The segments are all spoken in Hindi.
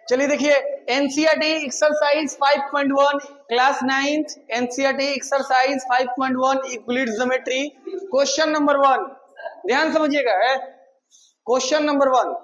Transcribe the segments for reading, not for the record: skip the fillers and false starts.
चलिए देखिए NCERT exercise 5.1 class 9th NCERT exercise 5.1 Euclid geometry question number 1 ध्यान समझिएगा है। क्वेश्चन नंबर 1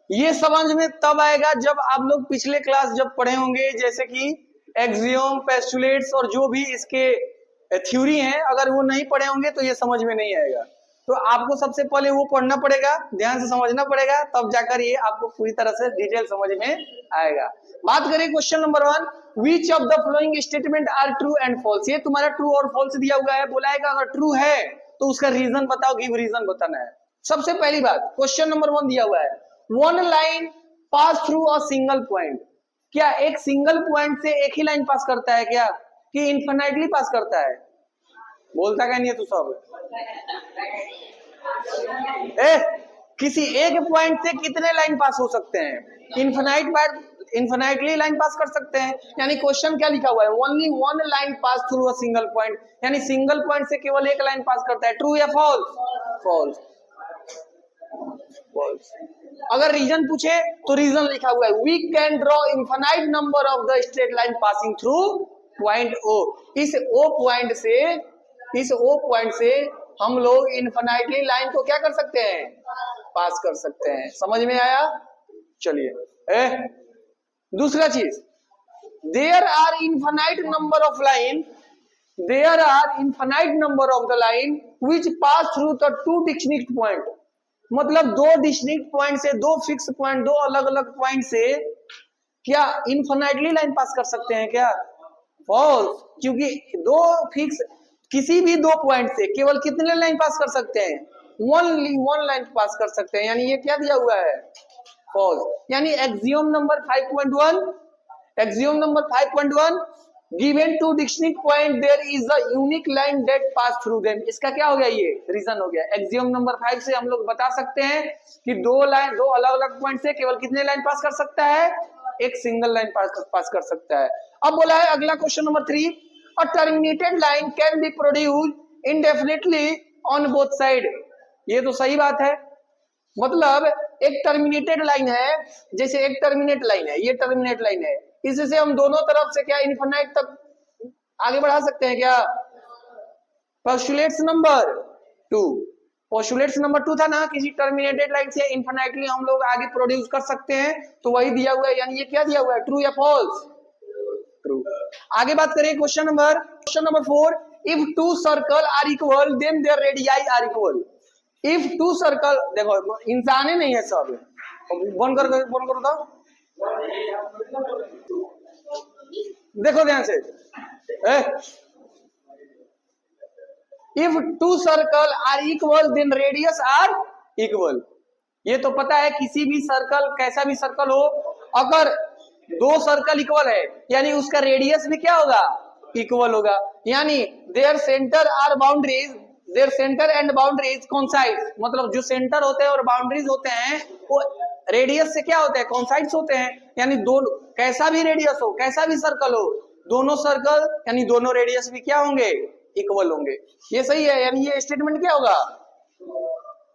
ये समझ में तब आएगा जब आप लोग पिछले क्लास जब पढ़े होंगे, जैसे कि एक्सियोम, पोस्टुलेट्स और जो भी इसके थ्योरी हैं, अगर वो नहीं पढ़े होंगे तो ये समझ में नहीं आएगा। तो आपको सबसे पहले वो पढ़ना पड़ेगा, ध्यान से समझना पड़ेगा, तब जाकर ये आपको पूरी तरह से डिटेल समझ में आएगा। बात करें question number 1, which of the following statement are true and false. ये तुम्हारा ट्रू और फॉल्स दिया हुआ है, बोला है कि अगर ट्रू है तो उसका रीजन बताओ, गिव रीजन बताना है। सबसे पहली बात क्वेश्चन नंबर 1 दिया हुआ है, one line pass through a single point. क्या एक सिंगल पॉइंट से एक ही लाइन पास करता है क्या, कि इन्फिनाइटली पास करता है? बोलता क्या नहीं है तू सब? किसी एक पॉइंट से कितने लाइन पास हो सकते हैं? इन्फिनाइटली लाइन पास कर सकते हैं। यानी क्वेश्चन क्या लिखा हुआ है, only one line pass through a single point, यानी सिंगल पॉइंट से केवल एक लाइन पास करता है। ट्रू या फॉल्स? फॉल्स। फॉल्स। अगर रीजन पूछे तो रीजन लिखा हुआ है, we can draw infinite number of the straight line passing through point O. इस ओ पॉइंट से हम लोग इन्फिनाइटली लाइन को क्या कर सकते हैं? पास कर सकते हैं। समझ में आया? चलिए दूसरा चीज, there are infinite number of the line which pass through the two distinct point. मतलब दो डिस्टिंक्ट पॉइंट से, दो फिक्स पॉइंट, दो अलग अलग पॉइंट से क्या इन्फिनाइटली लाइन पास कर सकते हैं क्या? फॉल्स। क्योंकि दो फिक्स, किसी भी दो पॉइंट से केवल कितने लाइन पास कर सकते हैं? वन लाइन पास कर सकते हैं। यानी ये क्या दिया हुआ है? फॉल्स। यानी axiom number 5.1 given two distinct point there is a unique line that pass through them. इसका क्या हो गया? ये रीजन हो गया। एक्सियोम नंबर 5 से हम लोग बता सकते हैं कि दो अलग अलग पॉइंट से केवल कितने लाइन पास कर सकता है? एक सिंगल लाइन पास कर सकता है। अब बोला है अगला question number 3, a terminated line can be produced indefinitely on both side। ये तो सही बात है। मतलब एक टर्मिनेटेड लाइन है, जैसे एक टर्मिनेट लाइन है, ये टर्मिनेट लाइन है, इससे हम दोनों तरफ से क्या इन्फिनाइट तक आगे बढ़ा सकते हैं क्या? पोस्टुलेट्स नंबर 2 था ना, किसी टर्मिनेटेड लाइन से इन्फिनाइटली हम लोग आगे प्रोड्यूस कर सकते हैं, तो वही दिया हुआ है। यानी ये क्या दिया हुआ है? ट्रू या फॉल्स? ट्रू। आगे बात करें question number 4, if two circle are equal then their radii are equal. If two circle, देखो इंसान ही नहीं है सब, बंद करो तो देखो ध्यान से, if two circle are equal then radius are equal. ये तो पता है, किसी भी सर्कल, कैसा भी सर्कल हो, अगर दो सर्कल इक्वल है यानी उसका रेडियस भी क्या होगा? इक्वल होगा। यानी their centre and boundaries coincide. मतलब जो सेंटर होते हैं और बाउंड्रीज होते हैं वो रेडियस से क्या होते हैं? कोइंसाइड्स होते हैं। यानी दोनों, कैसा भी रेडियस हो, कैसा भी सर्कल हो, दोनों सर्कल यानी दोनों रेडियस भी क्या होंगे? इक्वल होंगे। ये सही है। यानी ये स्टेटमेंट क्या होगा?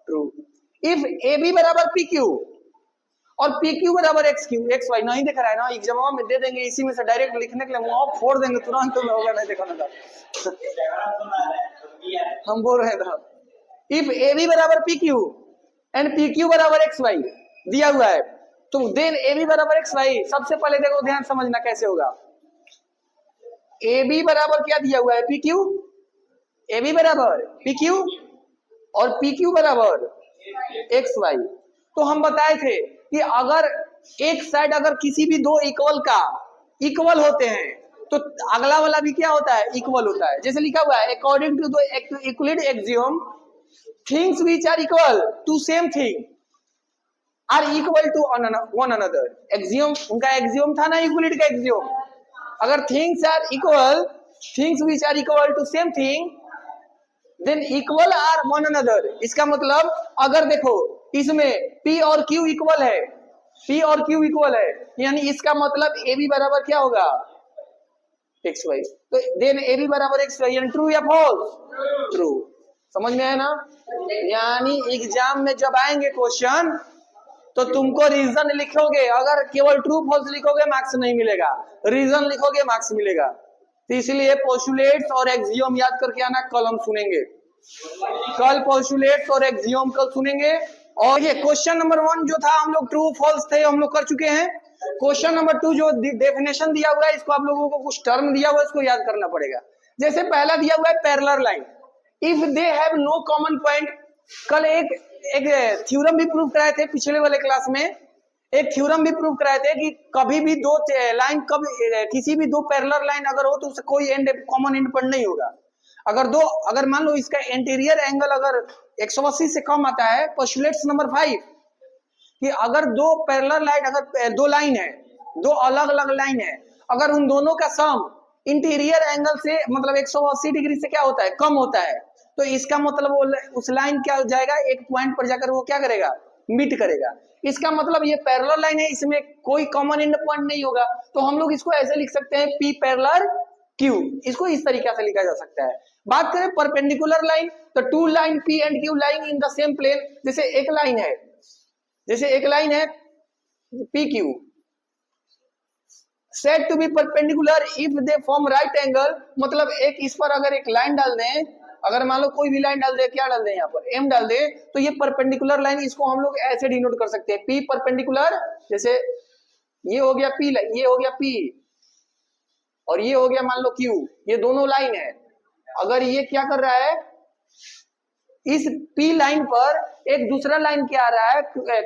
ट्रू। इफ ए बी बराबर पी क्यू और पी क्यू बराबर एक्स वाई, नहीं दिख रहा है ना, एग्जाम में दे देंगे, इसी में से डायरेक्ट लिखने के लिए मुंह फोड़ देंगे तुरंत, तो होगा नहीं देखा ना। हम बोल रहे थे इफ ए बी बराबर P Q and P Q बराबर एक्स वाई दिया हुआ है, तो देन ए बी बराबर एक्स वाई। सबसे पहले देखो, ध्यान समझना कैसे होगा। ए बी बराबर क्या दिया हुआ है? P Q. ए बी बराबर पी क्यू और पी क्यू बराबर एक्स वाई। तो हम बताए थे कि अगर एक साइड, अगर किसी भी दो इक्वल होते हैं तो अगला वाला भी क्या होता है? इक्वल होता है। जैसे लिखा हुआ है, according to the Euclid axiom things which are equal to same thing are equal to one another. Axiom, उनका एक्सियोम था ना यूक्लिड का एक्सियोम, अगर things which are equal to same thing then equal are one another. इसका मतलब अगर देखो इसमें P और Q इक्वल है, यानी इसका मतलब AB बराबर क्या होगा? X Y. तो देन AB बराबर एक्स वाई, यानी ट्रू या फॉल्स? ट्रू। समझ में आया ना? यानी एग्जाम में जब आएंगे क्वेश्चन तो तुमको रीजन लिखोगे, अगर केवल ट्रू फॉल्स लिखोगे मार्क्स नहीं मिलेगा, रीजन लिखोगे मार्क्स मिलेगा। तो इसलिए पोस्टुलेट्स और एक्सियोम याद करके आना, कल हम सुनेंगे, कल पोस्टुलेट्स और एक्सियोम कल सुनेंगे। और ये क्वेश्चन नंबर 1 जो था हम लोग ट्रू फॉल्स थे हम लोग कर चुके हैं। क्वेश्चन नंबर 2 जो डेफिनेशन दिया हुआ है, इसको आप लोगों को कुछ टर्म दिया हुआ है, इसको याद करना पड़ेगा। जैसे पहला दिया हुआ है parallel line, if they have no common point. कल एक थ्योरम भी प्रूव कराए थे पिछले वाले क्लास में, एक थ्योरम भी प्रूव कराए थे कि कभी भी दो लाइन, किसी भी दो पैरेलल लाइन अगर हो तो उससे कोई एंड कॉमन एंड पॉइंट नहीं होगा। अगर मान लो इसका इंटीरियर एंगल अगर 180 से कम आता है, पोस्टुलेट्स नंबर 5 कि अगर दो पैरेलल लाइन, अगर दो लाइन है, दो अलग अलग लाइन है, अगर उन दोनों का सम इंटीरियर एंगल से मतलब 180 डिग्री से क्या होता है, कम होता है, तो इसका मतलब वो उस लाइन क्या हो जाएगा, एक पॉइंट पर जाकर वो क्या करेगा, मीट करेगा। इसका मतलब ये पैरेलल लाइन है, इसमें कोई कॉमन एंड पॉइंट नहीं होगा। तो हम लोग इसको ऐसे लिख सकते हैं पी पैरेलल क्यू, इसको इस तरीके से लिखा जा सकता है। बात करें परपेंडिकुलर लाइन, तो two line P and Q line in the same plane. जैसे एक लाइन है P Q set to be perpendicular if they form right angle, मतलब एक इस पर अगर एक लाइन डाल दें, अगर मान लो कोई भी लाइन डाल दे, क्या डाल दे यहाँ पर एम डाल दे, तो ये परपेंडिकुलर लाइन, इसको हम लोग ऐसे डिनोट कर सकते हैं पी परपेंडिकुलर। जैसे ये हो गया पी लाइन, ये हो गया पी, और ये हो गया मान लो क्यू, ये दोनों लाइन है। अगर ये क्या कर रहा है, इस पी लाइन पर एक दूसरा लाइन क्या आ रहा है,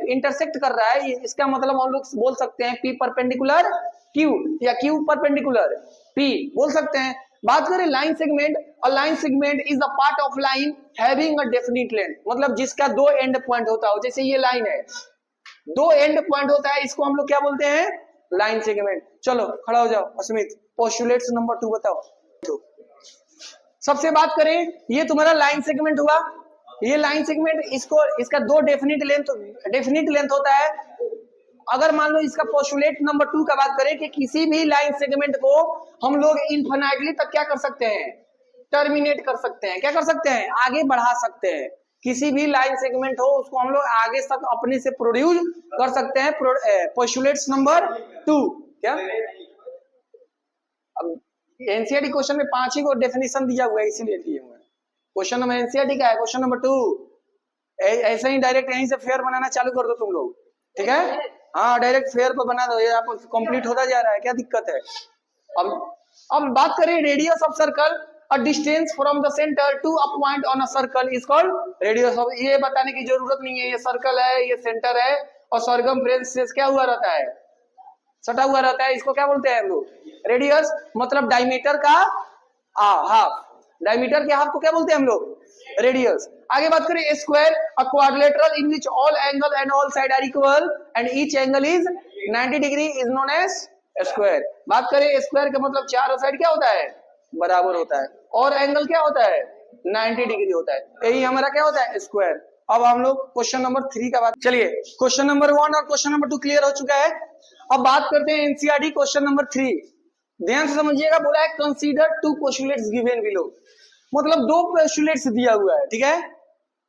इंटरसेक्ट कर रहा है, इसका मतलब हम लोग बोल सकते हैं पी परपेंडिकुलर क्यू या क्यू परपेंडिकुलर पी बोल सकते हैं। बात करें लाइन सेगमेंट, और line segment is the part of line having a definite length, मतलब जिसका दो एंड पॉइंट होता हो। जैसे ये लाइन है, दो एंड पॉइंट होता है, इसको हम लोग क्या बोलते हैं, लाइन सेगमेंट। चलो खड़ा हो जाओ अस्मित, पोस्टुलेट्स नंबर 2 बताओ। सबसे बात करें, ये तुम्हारा लाइन सेगमेंट हुआ, ये लाइन सेगमेंट, इसका दो डेफिनिट लेंथ होता है। अगर मान लो इसका पोस्टुलेट नंबर 2 का बात करें कि किसी भी लाइन सेगमेंट को हम लोग इनफिनिटली तक क्या कर सकते हैं, टर्मिनेट कर सकते हैं, क्या कर सकते हैं, आगे बढ़ा सकते हैं। किसी भी लाइन सेगमेंट हो उसको हम लोग आगे तक अपने से प्रोड्यूस कर सकते हैं। पोस्टुलेट्स नंबर 2 क्या, अब एनसीईआरटी क्वेश्चन में 5 ही को डेफिनेशन दिया हुआ है, इसीलिए दिए हुए हैं। क्वेश्चन नंबर एनसीईआरटी का है, क्वेश्चन नंबर 2। ऐसे ही डायरेक्ट यहीं से फेयर बनाना चालू कर दो तुम लोग, ठीक है। हाँ डायरेक्ट फेयर पर बना दो, ये आप कंप्लीट होता जा रहा है, क्या दिक्कत है। अब बात करें radius of circle, a distance from the centre to a point on a circle is called radius of. ये बताने की जरूरत नहीं है, ये सर्कल है, ये सेंटर है, और सर्कमफ्रेंस क्या हुआ रहता है, सटा हुआ रहता है, इसको क्या बोलते हैं हम लोग, रेडियस। मतलब डायमीटर का हाफ, डायमीटर के हाफ को क्या बोलते हैं हम लोग, रेडियस। आगे बात करें square, a quadrilateral in which all angle and all side are equal and each angle is 90 degree is known as square. बात करें स्क्वायर का मतलब चारों साइड क्या होता है, बराबर होता है, और एंगल क्या होता है, 90 डिग्री होता है, यही हमारा क्या होता है, स्क्वायर। अब हम लोग क्वेश्चन नंबर 3 का बात, चलिए क्वेश्चन नंबर 1 और क्वेश्चन नंबर 2 क्लियर हो चुका है। अब बात करते हैं एनसीईआरटी क्वेश्चन नंबर 3। ध्यान से समझिएगा, बोला है consider two postulates given below, मतलब दो पोस्टुलेट्स दिया हुआ है, ठीक है,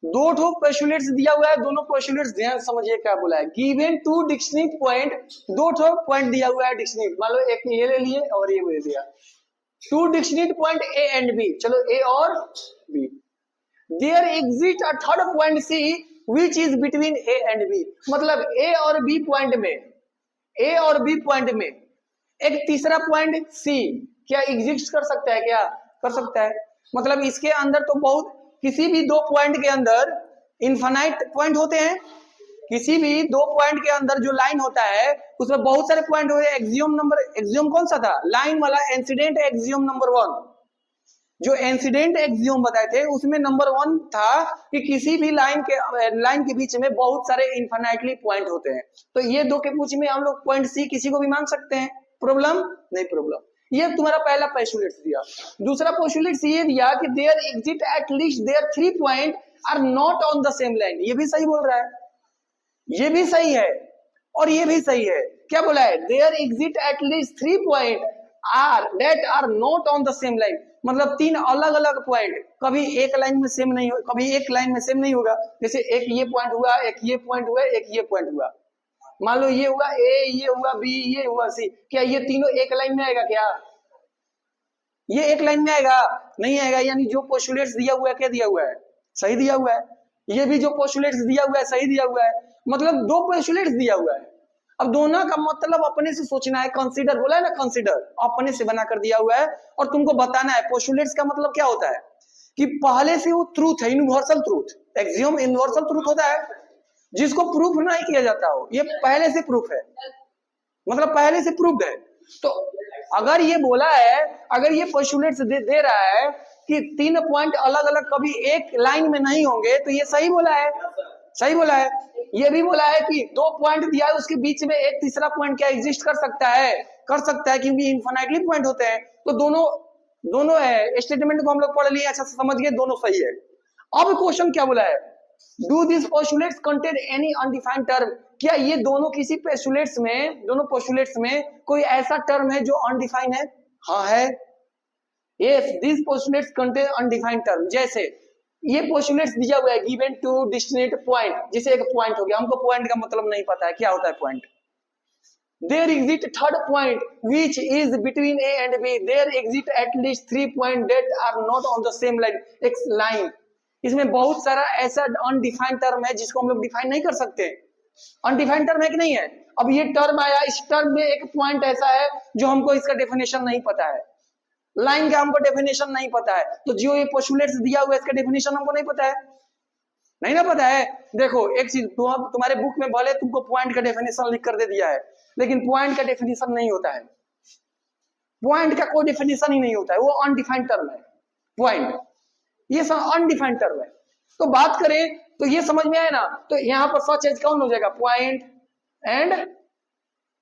दो ठो पोस्टुलेट्स दिया हुआ है, दोनों पोस्टुलेट्स ध्यान से समझिए क्या बोला है, गिवन टू डिस्टिंक्ट पॉइंट, दो ठो पॉइंट दिया हुआ है डिस्टिंक्ट, मान लो एक ये ले लिए और ये ले लिया, two distinct point A and B, चलो ए और B, there exist a third point C which is between A and B, मतलब ए और बी पॉइंट में, ए और बी पॉइंट में एक तीसरा पॉइंट सी क्या एग्जिस्ट कर सकता है, क्या कर सकता है, मतलब इसके अंदर तो बहुत, किसी भी दो पॉइंट के अंदर इनफाइनाइट पॉइंट होते हैं, किसी भी दो पॉइंट के अंदर जो लाइन होता है उसमें बहुत सारे पॉइंट होते हैं। एक्सियम कौन सा था, लाइन वाला, इंसिडेंट एक्सियम नंबर 1, जो इंसिडेंट एक्सियम बताए थे उसमें नंबर 1 था कि किसी भी लाइन के बीच में बहुत सारे इनफाइनाइटली पॉइंट होते हैं। तो ये दो के बीच में हम लोग पॉइंट सी किसी को भी मान सकते हैं, प्रॉब्लम नहीं, प्रॉब्लम। ये तुम्हारा पहला पोस्टुलेट दिया। दूसरा पोस्टुलेट ये दिया कि there exist at least there 3 point are not on the same line, ये भी सही बोल रहा है, ये भी सही है और ये भी सही है। क्या बोला है, there exist at least 3 point are that are not on the same line, मतलब 3 अलग अलग पॉइंट कभी एक लाइन में सेम नहीं हो, कभी एक लाइन में सेम नहीं होगा। जैसे एक ये पॉइंट हुआ, एक ये पॉइंट हुआ, एक ये पॉइंट हुआ, मान लो ये हुआ ए, ये हुआ बी, ये हुआ सी, क्या ये तीनों एक लाइन में आएगा क्या? ये एक लाइन में आएगा? नहीं आएगा। यानी जो पोस्टुलेट्स दिया हुआ है क्या दिया हुआ है? सही दिया हुआ है। ये भी जो पोस्टुलेट्स दिया हुआ है सही दिया हुआ है। मतलब दो पोस्टुलेट्स दिया हुआ है। अब दोनों का मतलब अपने से सोचना है, कंसीडर बोला है ना, कंसीडर अपने से बना कर दिया हुआ है और तुमको बताना है। पोस्टुलेट्स का मतलब क्या होता है कि पहले से वो ट्रूथ है, universal truth, axiom universal truth होता है जिसको प्रूफ नहीं किया जाता हो, ये पहले से प्रूफ है, मतलब पहले से प्रूफ है। तो अगर ये बोला है, अगर ये पोस्टुलेट्स दे रहा है कि 3 पॉइंट अलग अलग कभी एक लाइन में नहीं होंगे, तो ये सही बोला है, सही बोला है। ये भी बोला है कि 2 पॉइंट दिया है, उसके बीच में एक तीसरा पॉइंट क्या एग्जिस्ट कर सकता है? कर सकता है, क्योंकि इनफाइनाइटली पॉइंट होते हैं। तो दोनों है स्टेटमेंट को हम लोग पढ़ लिए, अच्छा से समझ गए, दोनों सही है। अब क्वेश्चन क्या बोला है, do this postulates contain any undefined term? क्या ये दोनों किसी पोस्टुलेट्स में, दोनों पोस्टुलेट्स में कोई ऐसा टर्म है जो अनडिफाइंड है? हाँ है। Yes, this postulates contain undefined term. जैसे ये पोस्टुलेट्स दिया हुआ है गिवन टू डिस्टिनेट पॉइंट, जैसे एक पॉइंट हो गया, हमको पॉइंट का मतलब नहीं पता है क्या होता है point. There exist third point which is between A and B. There exist at least 3 points that are not on the same line. एक लाइन, इसमें बहुत सारा ऐसा अनडिफाइंड टर्म है जिसको हम लोग डिफाइन नहीं कर सकते। अनडिफाइंड टर्म है कि नहीं है? अब ये टर्म आया, इस टर्म में एक पॉइंट ऐसा है जो हमको इसका डेफिनेशन नहीं पता है, लाइन का हमको डेफिनेशन नहीं पता है। तो जो ये पोस्टुलेट्स दिया हुआ है इसका डेफिनेशन हमको नहीं पता है, नहीं ना पता है। देखो एक चीज, तुम्हारे बुक में भले तुमको पॉइंट का डेफिनेशन लिख कर दे दिया है, लेकिन पॉइंट का डेफिनेशन नहीं होता है। पॉइंट का कोई डेफिनेशन ही नहीं होता है, वो अनडिफाइंड टर्म है पॉइंट, ये सब अनडिफाइंड टर्म है। तो बात करें तो ये समझ में आया ना। तो यहाँ पर सच एज कौन हो जाएगा? पॉइंट एंड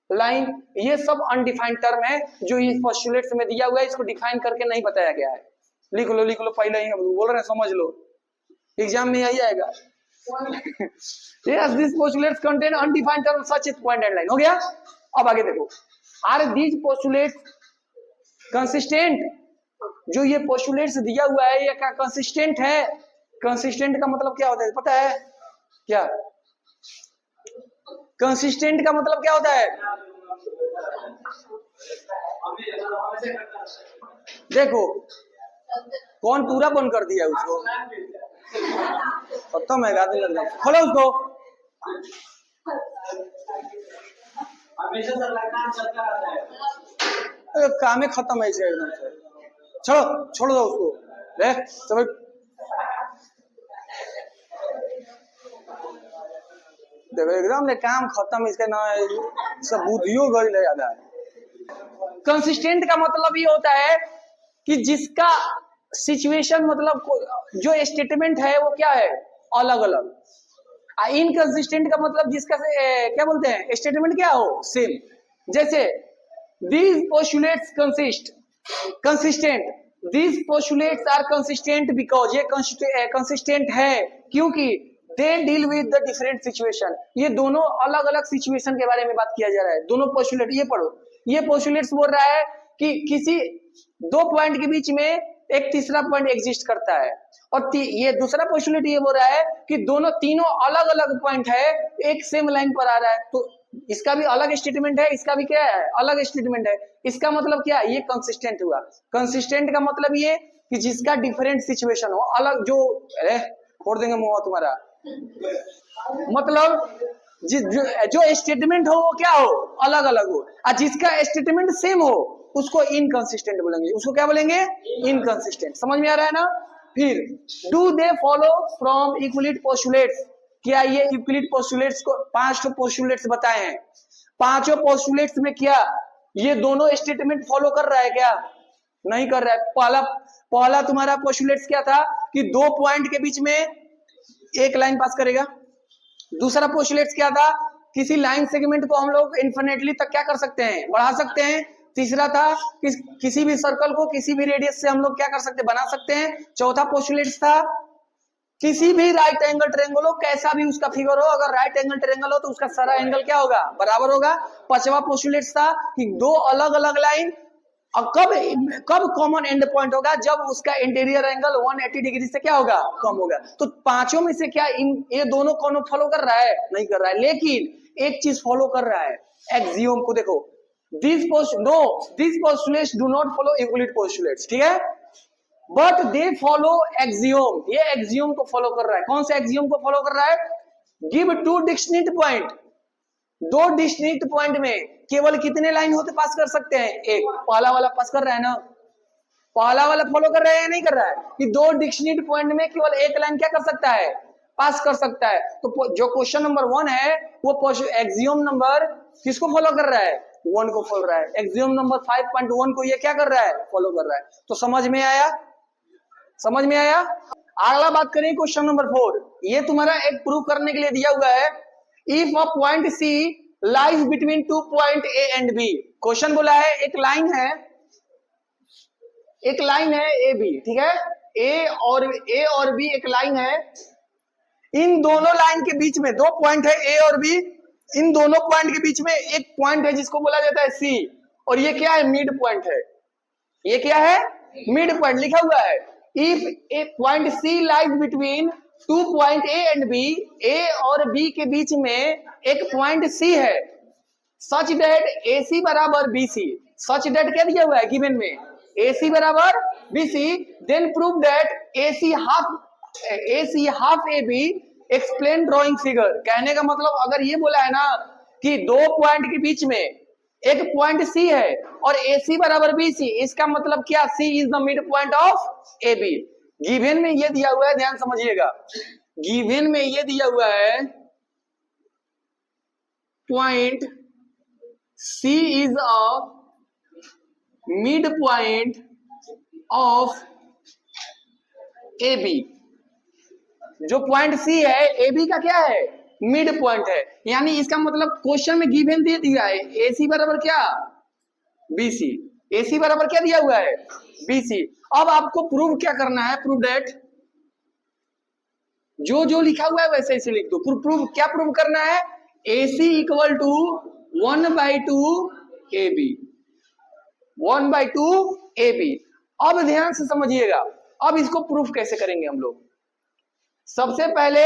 लाइन, ये सब अनडिफाइंड टर्म है जो इस पोस्टुलेट्स में दिया हुआ है, इसको डिफाइन करके नहीं बताया गया है। लिख लो पहले ही, हम बोल रहे हैं समझ लो, एग्जाम में यही आएगा। Yes, this postulates contain undefined terms such as point and line। हो गया। अब आगे देखो, are these postulates consistent? जो ये postulates दिया हुआ है ये क्या consistent है? consistent का मतलब क्या होता है पता है क्या? consistent का मतलब क्या होता है? देखो कौन पूरा बंद कर दिया उसको, खत्म है, गाते लग जाए, खोलो उसको। काम खत्म है एकदम से, छोड़ दो उसको। देखो एकदम ने काम खत्म, इसका ना सब बुद्धियों गई ले ज्यादा है। कंसिस्टेंट का मतलब ये होता है कि जिसका सिचुएशन, मतलब जो स्टेटमेंट है वो क्या है? अलग अलग। इनकंसिस्टेंट का मतलब जिसका क्या बोलते हैं, स्टेटमेंट क्या हो? सेम। जैसे these postulates consistent, these postulates are consistent because ये consistent है क्योंकि they deal with the different situation। ये दोनों अलग अलग सिचुएशन के बारे में बात किया जा रहा है। दोनों पोस्टुलेट, ये पढ़ो, ये पोस्टुलेट्स बोल रहा है कि किसी 2 पॉइंट के बीच में एक तीसरा पॉइंट एग्जिस्ट करता है, और ये दूसरा पोस्टुलेट ये बोल रहा है कि तीनों अलग अलग पॉइंट है, एक सेम लाइन पर आ रहा है। तो इसका भी अलग स्टेटमेंट है, इसका भी क्या है? अलग स्टेटमेंट है। इसका मतलब क्या? ये कंसिस्टेंट हुआ। कंसिस्टेंट का मतलब ये कि जिसका डिफरेंट सिचुएशन हो, अलग, जो फोड़ देंगे मुंह तुम्हारा, मतलब जो स्टेटमेंट हो वो क्या हो? अलग अलग हो, और जिसका स्टेटमेंट सेम हो उसको इनकंसिस्टेंट बोलेंगे। उसको क्या बोलेंगे? इनकंसिस्टेंट। समझ में आ रहा है ना? फिर do they follow from Euclid postulates? क्या ये यूक्लिड पोस्टुलेट्स को 5 पोस्टुलेट्स बताए हैं, 5 पोस्टुलेट्स में क्या ये दोनों स्टेटमेंट फॉलो कर रहा है? क्या नहीं कर रहा है। पहला तुम्हारा पोस्टुलेट्स क्या था कि 2 पॉइंट के बीच में एक लाइन पास करेगा। दूसरा पोस्टुलेट्स क्या था? किसी लाइन सेगमेंट को हम लोग इन्फिनिटली तक क्या कर सकते हैं? बढ़ा सकते हैं। तीसरा था किसी भी सर्कल को किसी भी रेडियस से हम लोग क्या कर सकते हैं? बना सकते हैं। चौथा पोस्टुलेट्स था किसी भी राइट एंगल ट्रायंगल हो, कैसा भी उसका फिगर हो, अगर राइट एंगल ट्रायंगल हो तो उसका सारा एंगल क्या होगा? बराबर होगा। पांचवा पोस्टुलेट्स था कि 2 अलग अलग लाइन, और कब कॉमन एंड पॉइंट होगा? जब उसका इंटीरियर एंगल 180 डिग्री से क्या होगा? कम होगा। तो 5 में से क्या ये दोनों कौन फॉलो कर रहा है? नहीं कर रहा है। लेकिन एक चीज फॉलो कर रहा है, एक्सियोम को देखो, this postulates do not follow Euclid postulates, ठीक है, बट दे फॉलो एक्सियोम, ये एक्सियोम को फॉलो कर रहा है। कौन से एक्सियोम को फॉलो कर रहा है? गिव टू डिस्टिंक्ट पॉइंट, दो डिस्टिंक्ट पॉइंट में केवल कितने लाइन होते पास कर सकते हैं? एक। पहला वाला पास कर रहा है ना, पहला वाला फॉलो कर रहा है या नहीं कर रहा है कि दो डिस्टिंक्ट पॉइंट में केवल एक लाइन क्या कर सकता है? पास कर सकता है। तो जो क्वेश्चन नंबर 1 है वो एक्सियोम नंबर किसको फॉलो कर रहा है? 1 को फॉलो कर रहा है। एक्सियोम नंबर 5.1 को ये क्या कर रहा है? फॉलो कर रहा है। तो समझ में आया? समझ में आया? अगला बात करें क्वेश्चन नंबर 4, ये तुम्हारा एक प्रूव करने के लिए दिया हुआ है, if a point C lies between 2 point A and B. Question बोला है एक लाइन है ए बी, ठीक है, ए और बी एक लाइन है, इन दोनों लाइन के बीच में दो पॉइंट है ए और बी, इन दोनों पॉइंट के बीच में एक पॉइंट है जिसको बोला जाता है सी, और ये क्या है? मिड पॉइंट है। ये क्या है? मिड पॉइंट लिखा हुआ है। If a point C lies between 2 point A and B, A और बी के बीच में एक पॉइंट सी है, सच डेट ए सी बराबर बी सी, सच डेट क्या दिया हुआ है गिवन में? ए सी बराबर B C, then prove that A C half A B, explain drawing figure. कहने का मतलब अगर ये बोला है ना कि दो पॉइंट के बीच में एक पॉइंट सी है और ए सी बराबर बी सी, इसका मतलब क्या? C is the mid point of A B. Given में ये दिया हुआ है, ध्यान समझिएगा, गिवन में ये दिया हुआ है point C is a mid point of A B. जो पॉइंट सी है ए बी का क्या है? मिड पॉइंट है। यानी इसका मतलब क्वेश्चन में गिवन दे दिया है ए सी बराबर क्या? B C. ए सी बराबर क्या दिया हुआ है? B C. अब आपको प्रूव क्या करना है? प्रूव डेट, जो जो लिखा हुआ है वैसे ऐसे लिख दो। प्रूव क्या प्रूव करना है? A C equal to 1/2 A B, 1/2 A B. अब ध्यान से समझिएगा, अब इसको प्रूफ कैसे करेंगे हम लोग? सबसे पहले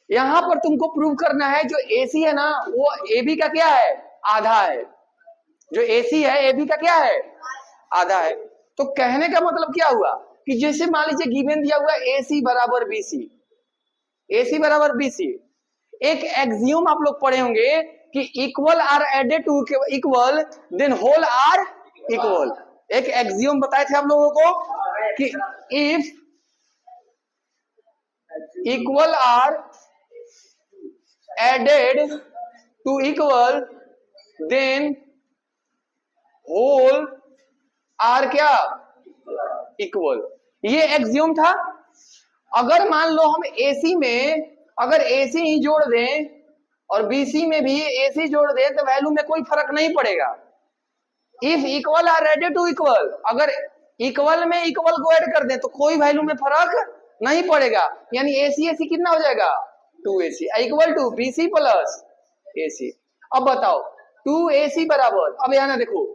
यहां पर तुमको प्रूव करना है जो AC है ना वो AB का क्या है? आधा है। जो AC है AB का क्या है? आधा है। तो कहने का मतलब क्या हुआ कि जैसे मान लीजिए गिवन दिया हुआ है AC बराबर BC, AC बराबर BC, एक एक्सियोम आप लोग पढ़े होंगे कि equal are added to equal then whole are equal. एक एक्सियोम बताए थे आप लोगों को कि if equal are added to equal then whole are क्या? इक्वल। ये एक्सियोम था। अगर मान लो हम AC में अगर AC ही जोड़ दें और BC में भी AC जोड़ दें तो वैल्यू में कोई फर्क नहीं पड़ेगा। If equal are added to equal, अगर इक्वल में इक्वल को ऐड कर दें तो कोई वैल्यू में फर्क नहीं पड़ेगा। यानी AC AC कितना हो जाएगा? 2AC equal to BC plus AC। अब बताओ 2AC बराबर, अब यहाँ ना देखो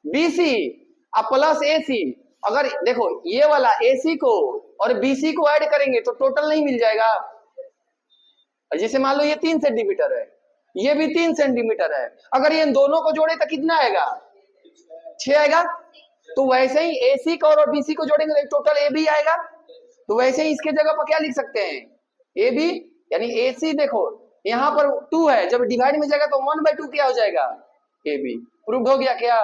BC अब प्लस AC, अगर देखो ये वाला AC को और BC को ऐड करेंगे तो टोटल नहीं मिल जाएगा। जैसे मान लो ये 3 सेंटीमीटर है, ये भी 3 सेंटीमीटर है, अगर ये दोनों को जोड़े तो कितना आएगा? 6 आएगा। तो वैसे ही AC को और BC को जोड़ेंगे तो टोटल AB आएगा। तो वैसे ही इसके जगह पर क्या लिख सकते हैं? AB, यानी AC देखो यहाँ पर 2 है, जब डिवाइड में जाएगा तो 1/2 क्या हो जाएगा? AB। प्रूव हो गया क्या?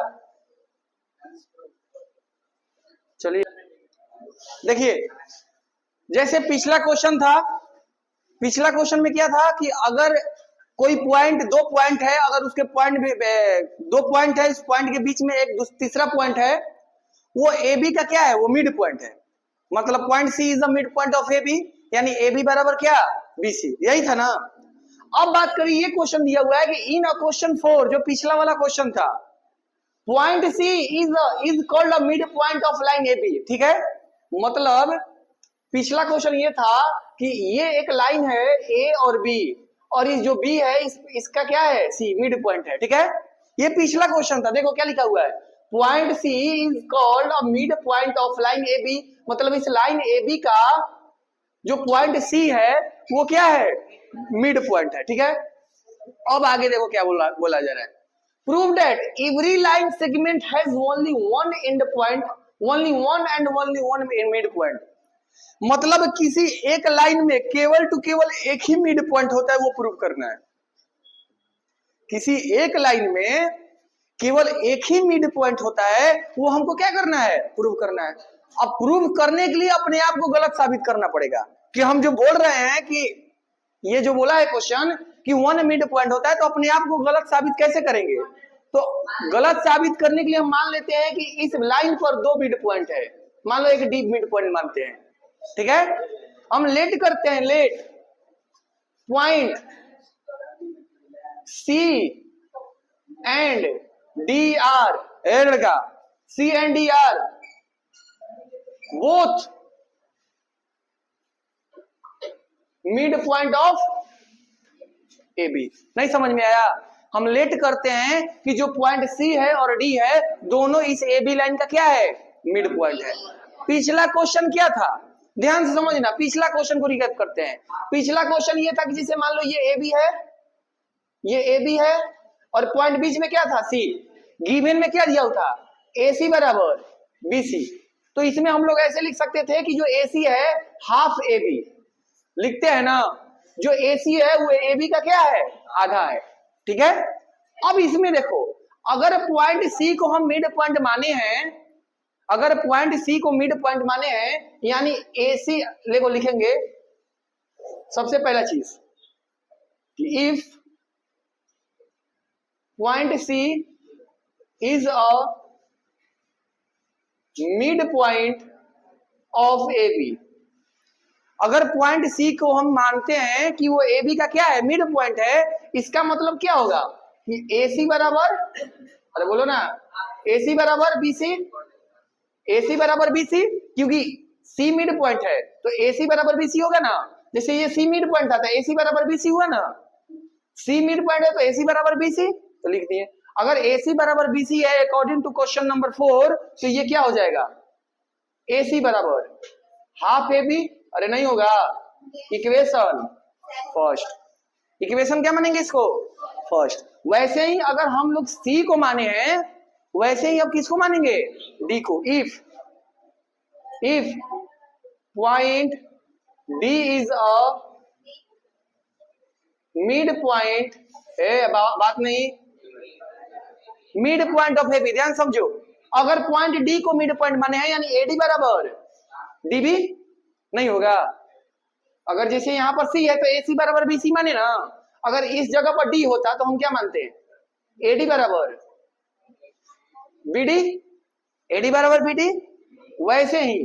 चलिए देखिए, जैसे पिछला क्वेश्चन था, पिछला क्वेश्चन में क्या था कि अगर कोई पॉइंट, दो पॉइंट है, अगर उसके पॉइंट भी दो पॉइंट है, इस पॉइंट के बीच में एक तीसरा पॉइंट है, वो AB का क्या है? वो मिड पॉइंट है। मतलब point C is the mid point of AB, यानी AB बराबर क्या? BC। यही था ना। अब बात करिए, ये क्वेश्चन दिया हुआ है कि इन अ क्वेश्चन 4, जो पिछला वाला क्वेश्चन था, point C is called a mid point of line AB, ठीक है। मतलब पिछला क्वेश्चन ये था कि ये एक लाइन है A और B, और इस जो B है इसका क्या है? C, मिड पॉइंट है, ठीक है। ये पिछला क्वेश्चन था। देखो क्या लिखा हुआ है, point C is called a mid point of line AB। मतलब इस लाइन AB का जो पॉइंट C है वो क्या है? मिड पॉइंट है, ठीक है। अब आगे देखो क्या बोला जा रहा है। Prove that every line segment has only one and point, only one mid point. मतलब किसी एक लाइन में केवल टू केवल एक ही मिड पॉइंट होता है, वो प्रूव करना है। किसी एक लाइन में केवल एक ही मिड पॉइंट होता है, वो हमको क्या करना है, प्रूव करना है। अब प्रूव करने के लिए अपने आप को गलत साबित करना पड़ेगा कि हम जो बोल रहे हैं कि ये जो बोला है क्वेश्चन कि वन मिड पॉइंट होता है, तो अपने आप को गलत साबित कैसे करेंगे। तो गलत साबित करने के लिए हम मान लेते हैं कि इस लाइन पर दो मिड पॉइंट है, मान लो एक डीप मिड पॉइंट मानते हैं, ठीक है। हम लेट करते हैं, let point C and D are, लड़का C and D are both mid point of A B. नहीं समझ में आया। हम लेट करते हैं कि जो पॉइंट सी है और डी है, दोनों इस ए बी लाइन का क्या है, मिड पॉइंट है। पिछला क्वेश्चन क्या था, ध्यान से समझना, पिछला क्वेश्चन को रिकैप करते हैं। पिछला क्वेश्चन ये था कि जैसे मान लो ये ए बी है, ये ए बी है और पॉइंट बीच में क्या था, सी। गिवन में क्या दिया था, ए सी बराबर बी सी। तो इसमें हम लोग ऐसे लिख सकते थे कि जो ए सी है हाफ ए बी, लिखते हैं ना, जो ए सी है वो ए बी का क्या है, आधा है, ठीक है। अब इसमें देखो, अगर पॉइंट सी को हम मिड पॉइंट माने हैं, अगर पॉइंट सी को मिड पॉइंट माने हैं, यानी ए सी देखो लिखेंगे सबसे पहला चीज, if point C is a mid point of A B, अगर पॉइंट सी को हम मानते हैं कि वो ए बी का क्या है, मिड पॉइंट है, इसका मतलब क्या होगा कि ए सी बराबर, अरे बोलो ना, ए सी बराबर बी सी, ए सी बराबर बी सी, क्योंकि सी मिड पॉइंट है तो ए सी बराबर बी सी होगा ना। जैसे ये सी मिड पॉइंट था तो ए सी बराबर बी सी हुआ ना, सी मिड पॉइंट है तो ए सी बराबर बी सी, तो लिख दिए। अगर ए सी बराबर बी सी है अकॉर्डिंग टू क्वेश्चन नंबर 4, तो ये क्या हो जाएगा, ए सी बराबर हाफ ए बी, अरे नहीं होगा, इक्वेशन फर्स्ट, इक्वेशन क्या मानेंगे इसको, फर्स्ट। वैसे ही अगर हम लोग सी को माने हैं, वैसे ही अब किसको मानेंगे, डी को। If point D is a mid point, बात नहीं, mid point of A B, ध्यान समझो। अगर पॉइंट डी को मिड पॉइंट माने हैं, यानी एडी बराबर डी बी, नहीं होगा। अगर जैसे यहां पर सी है तो ए सी बराबर बी सी माने ना, अगर इस जगह पर डी होता तो हम क्या मानते हैं, एडी बराबर बीडी, एडी बराबर बीडी। वैसे ही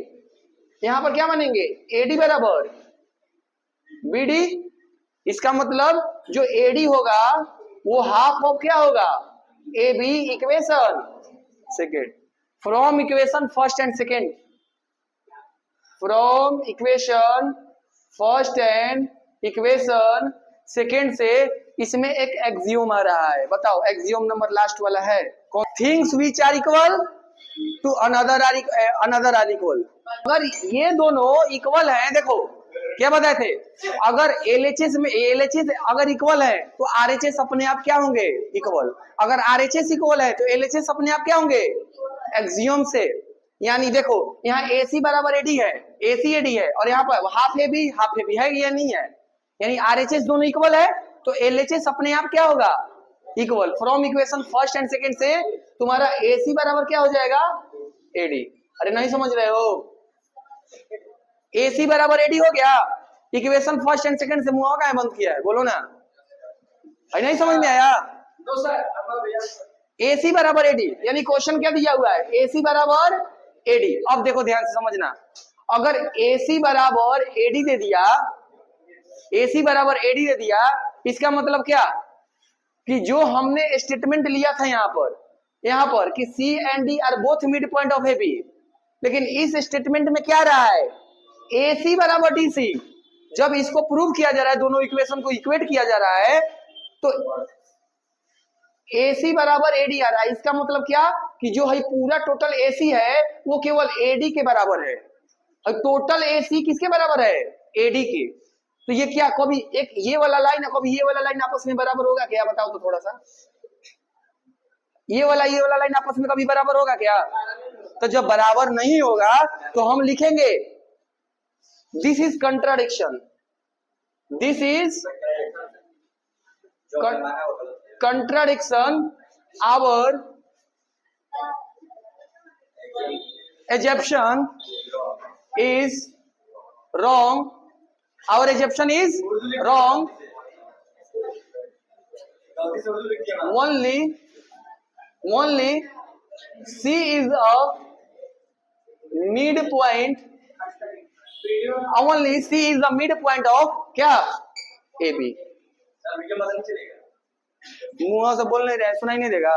यहां पर क्या मानेंगे, एडी बराबर बीडी, इसका मतलब जो एडी होगा वो हाफ ऑफ क्या होगा, A B equation second. From equation first and second, from equation first and equation second से इसमें एक एक्सियोम आ रहा है, बताओ एक्सियोम नंबर लास्ट वाला है कौन, things which are equal to another are equal. अगर ये दोनों इक्वल हैं, देखो क्या बताए थे, अगर एलएचएस में एलएचएस अगर इक्वल है तो आरएचएस अपने आप क्या होंगे, इक्वल। अगर आरएचएस इक्वल है तो एलएचएस अपने आप क्या होंगे, एक्सियोम से। यानी देखो यहाँ एसी बराबर एडी है, एसी एडी है, और यहाँ पर हाफ ए बी है या नहीं है, यानी आरएचएस दोनों इक्वल है तो एलएचएस अपने आप क्या होगा, equal. From equation first and second से तुम्हारा एसी बराबर क्या हो जाएगा, एडी। अरे नहीं समझ रहे हो, एसी बराबर एडी हो गया, इक्वेशन फर्स्ट एंड सेकंड से मुंह का बंद किया है, बोलो ना, अरे नहीं समझ में आया। एसी बराबर एडी, यानी क्वेश्चन क्या दिया हुआ है, एसी बराबर एडी। अब देखो ध्यान से समझना, अगर एसी बराबर एडी दे दिया, एसी बराबर एडी दे दिया, इसका मतलब क्या कि जो हमने स्टेटमेंट लिया था यहाँ पर कि C and D are both mid point of A B, लेकिन इस स्टेटमेंट में क्या रहा है, एसी बराबर डी सी। जब इसको प्रूव किया जा रहा है, दोनों इक्वेशन को इक्वेट किया जा रहा है, तो एसी बराबर एडी आ रहा है। इसका मतलब क्या कि जो है पूरा टोटल एसी है वो केवल एडी के बराबर है, और टोटल एसी किसके बराबर है, एडी के। तो ये क्या कभी एक ये वाला लाइन है कभी ये वाला लाइन आपस में बराबर होगा क्या? बताओ तो थोड़ा सा। ये वाला लाइन आपस में कभी बराबर होगा क्या? तो जब बराबर नहीं होगा तो हम लिखेंगे this is contradiction, this is contradiction. Our assumption is wrong. Our assumption is wrong. Only C is a midpoint. Only C is the midpoint of क्या? AB. मुंह से बोल नहीं रहे, सुनाई नहीं देगा।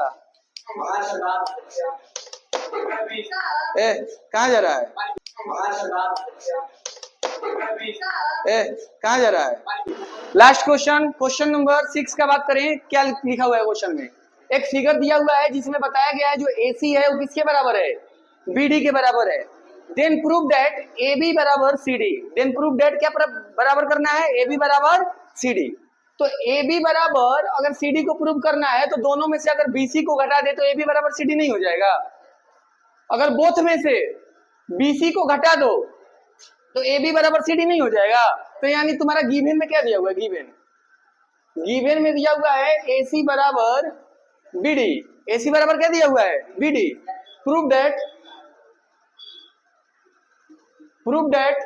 कहाँ जा रहा है? कहाँ जा रहा है? लास्ट क्वेश्चन, क्वेश्चन नंबर 6 का बात करें। क्या लिखा हुआ है क्वेश्चन में? एक फिगर दिया हुआ है जिसमें बताया गया है जो AC है वो किसके बराबर है? BD के बराबर है। देन प्रूव दैट AB बराबर CD। देन प्रूव दैट क्या बराबर करना है? AB बराबर CD। तो AB बराबर अगर CD को प्रूव करना है तो दोनों में से अगर BC को घटा दे तो AB बराबर CD नहीं हो जाएगा। अगर बोथ में से BC को घटा दो तो AB बराबर CD नहीं हो जाएगा। तो यानी तुम्हारा गिवन में क्या दिया हुआ है? गिवन में दिया हुआ है AC बराबर BD। AC बराबर क्या दिया हुआ है? BD। प्रूव दैट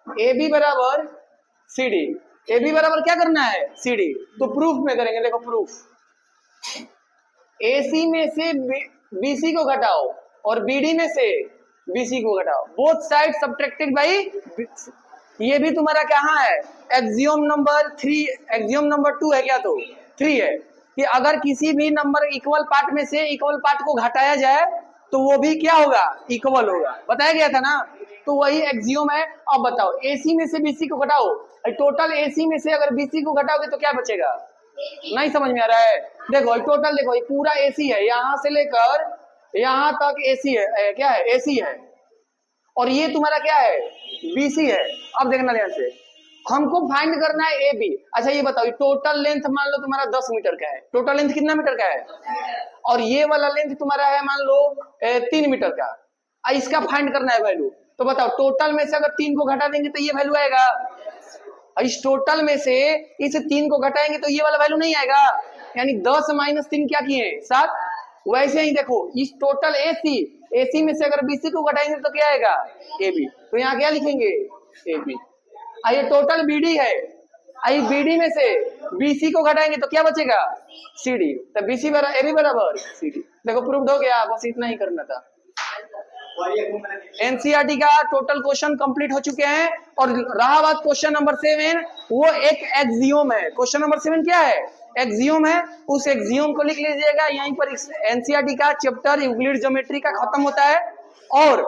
AB बराबर CD। AB बराबर क्या करना है? CD। तो प्रूफ में करेंगे। देखो प्रूफ, AC में से BC को घटाओ और BD में से BC को घटाओ। Both side subtracted by. ये भी तुम्हारा कहाँ है? एक्सियोम नंबर 3, एक्सियोम नंबर 2 है क्या? तो 3 है कि अगर किसी भी नंबर इक्वल पार्ट में से इक्वल पार्ट को घटाया जाए तो वो भी क्या होगा? इक्वल होगा। बताया गया था ना। तो वही एक्सियोम है। अब बताओ AC में से BC को घटाओ, टोटल AC में से अगर BC को घटाओगे तो क्या बचेगा? नहीं समझ में आ रहा है? देखो टोटल देखो, ये पूरा AC है, यहां से लेकर यहां तक AC है। क्या है? AC है। और ये तुम्हारा क्या है? BC है। अब देखना ध्यान से, हमको फाइंड करना है AB। अच्छा ये बताओ, टोटल लेंथ मान लो तुम्हारा 10 मीटर का है। टोटल लेंथ कितना मीटर का है? और ये वाला लेंथ तुम्हारा है मान लो 3 मीटर का। इसका फाइंड करना है वैल्यू। तो बताओ टोटल में से अगर 3 को घटा देंगे तो ये वैल्यू आएगा। इस टोटल में से इस 3 को घटाएंगे तो ये वाला वैल्यू नहीं आएगा। यानी 10 - 3 क्या किए? 7। वैसे ही देखो इस टोटल AC में से अगर BC को घटाएंगे तो क्या आएगा? AB। तो यहाँ क्या लिखेंगे? AB। ये टोटल BD है। BD में से BC को घटाएंगे तो क्या बचेगा? CD। तो BC बराबर AB बराबर CD। देखो प्रूव्ड हो गया। बस इतना ही करना था। एनसीईआरटी का टोटल क्वेश्चन कंप्लीट हो चुके हैं। और रहा बात क्वेश्चन नंबर 7, वो एक एक्सियोम है। क्वेश्चन नंबर 7 क्या है? एक्सियोम है। उस एक्सियोम को लिख लीजिएगा। यहीं पर एनसीईआरटी का चैप्टर यूक्लिड ज्योमेट्री का खत्म होता है। और